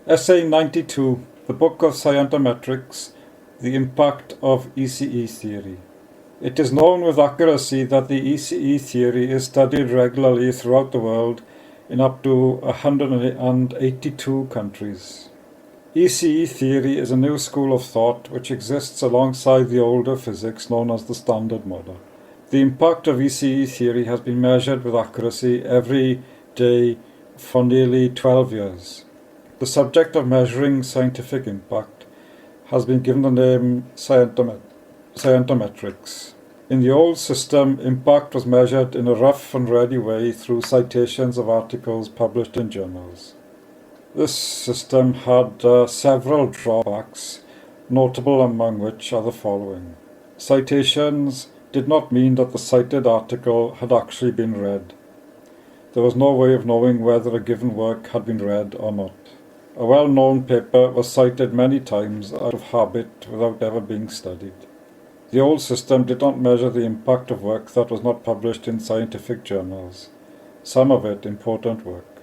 Essay 92, the book of Scientometrics, the impact of ECE theory. It is known with accuracy that the ECE theory is studied regularly throughout the world in up to 182 countries. ECE theory is a new school of thought which exists alongside the older physics known as the Standard Model. The impact of ECE theory has been measured with accuracy every day for nearly 12 years. The subject of measuring scientific impact has been given the name Scientometrics. In the old system, impact was measured in a rough and ready way through citations of articles published in journals. This system had several drawbacks, notable among which are the following. Citations did not mean that the cited article had actually been read. There was no way of knowing whether a given work had been read or not. A well-known paper was cited many times out of habit without ever being studied. The old system did not measure the impact of work that was not published in scientific journals, some of it important work.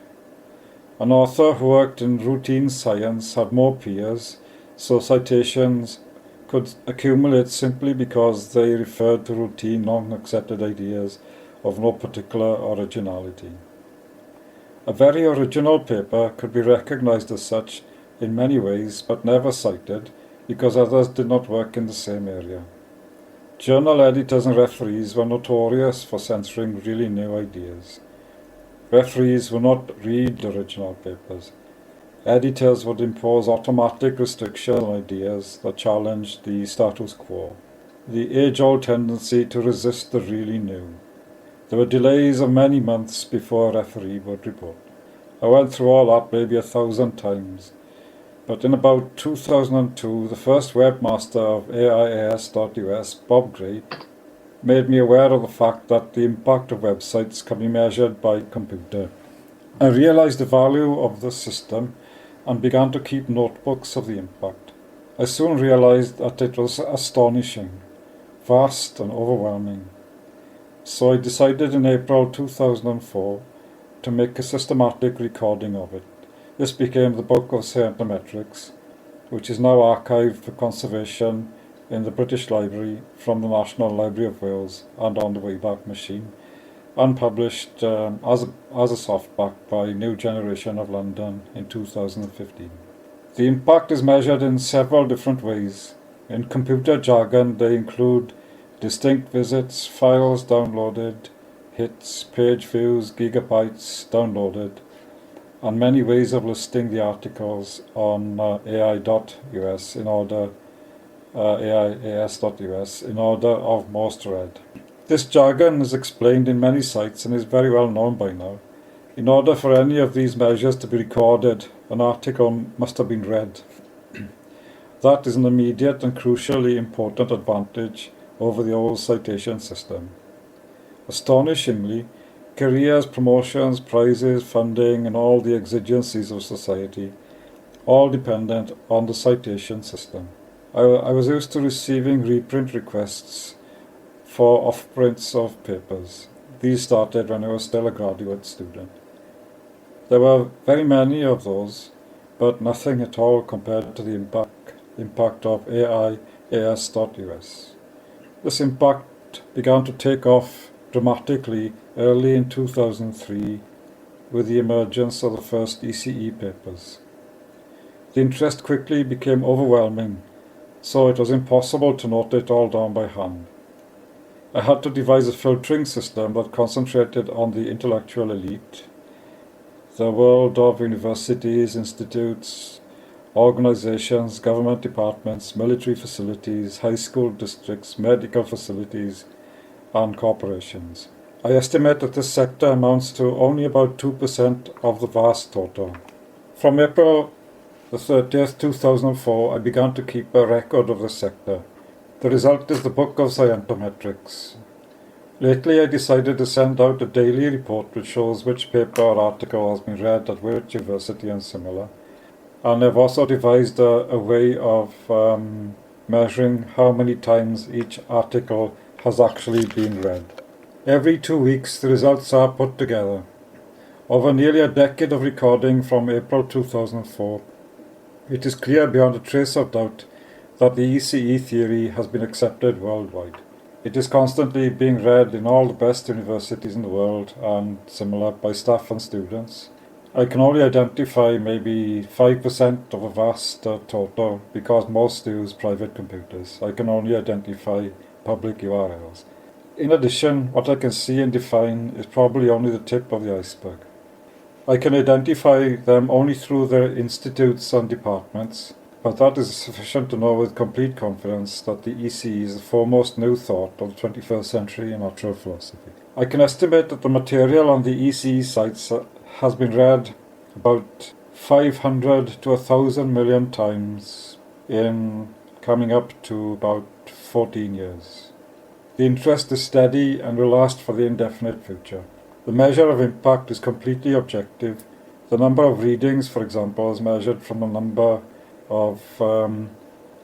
An author who worked in routine science had more peers, so citations could accumulate simply because they referred to routine, long-accepted ideas of no particular originality. A very original paper could be recognized as such in many ways, but never cited because others did not work in the same area. Journal editors and referees were notorious for censoring really new ideas. Referees would not read original papers. Editors would impose automatic restrictions on ideas that challenged the status quo. The age-old tendency to resist the really new. There were delays of many months before a referee would report. I went through all that maybe 1,000 times. But in about 2002, the first webmaster of AIAS.us, Bob Gray, made me aware of the fact that the impact of websites can be measured by computer. I realized the value of the system and began to keep notebooks of the impact. I soon realized that it was astonishing, vast and overwhelming. So I decided in April 2004 to make a systematic recording of it. This became the Book of Scientometrics, which is now archived for conservation in the British Library from the National Library of Wales and on the Wayback Machine, and published as a softback by New Generation of London in 2015. The impact is measured in several different ways. In computer jargon, they include distinct visits, files downloaded, hits, page views, gigabytes downloaded, and many ways of listing the articles on AI.us in order AIAS.us in order of most read. This jargon is explained in many sites and is very well known by now. In order for any of these measures to be recorded, an article must have been read. That is an immediate and crucially important advantage over the old citation system. Astonishingly, careers, promotions, prizes, funding, and all the exigencies of society, all dependent on the citation system. I was used to receiving reprint requests for off-prints of papers. These started when I was still a graduate student. There were very many of those, but nothing at all compared to the impact of AIAS.us. This impact began to take off dramatically early in 2003 with the emergence of the first ECE papers. The interest quickly became overwhelming, so it was impossible to note it all down by hand. I had to devise a filtering system that concentrated on the intellectual elite, the world of universities, institutes, organizations, government departments, military facilities, high school districts, medical facilities, and corporations. I estimate that this sector amounts to only about 2% of the vast total. From April the 30th, 2004, I began to keep a record of this sector. The result is the Book of Scientometrics. Lately I decided to send out a daily report which shows which paper or article has been read at which university and similar. And I've also devised a way of measuring how many times each article has actually been read. Every 2 weeks the results are put together. Over nearly a decade of recording from April 2004, It is clear beyond a trace of doubt that the ECE theory has been accepted worldwide. It is constantly being read in all the best universities in the world and similar by staff and students. I can only identify maybe 5% of a vast total because most use private computers. I can only identify public URLs. In addition, what I can see and define is probably only the tip of the iceberg. I can identify them only through their institutes and departments, but that is sufficient to know with complete confidence that the ECE is the foremost new thought of the 21st century in natural philosophy. I can estimate that the material on the ECE sites has been read about 500 to 1,000 million times in coming up to about 14 years. The interest is steady and will last for the indefinite future. The measure of impact is completely objective. The number of readings, for example, is measured from the number of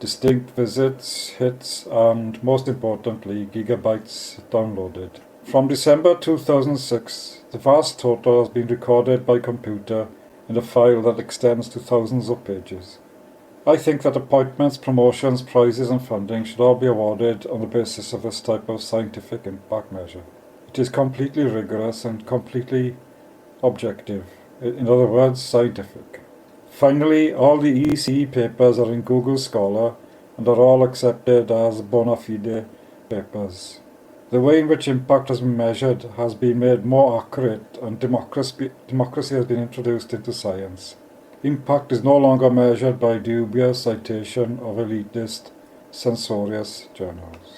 distinct visits, hits, and most importantly, gigabytes downloaded. From December 2006, the vast total has been recorded by computer in a file that extends to thousands of pages. I think that appointments, promotions, prizes and funding should all be awarded on the basis of this type of scientific impact measure. It is completely rigorous and completely objective. In other words, scientific. Finally, all the ECE papers are in Google Scholar and are all accepted as bona fide papers. The way in which impact has been measured has been made more accurate and democracy has been introduced into science. Impact is no longer measured by dubious citation of elitist, censorious journals.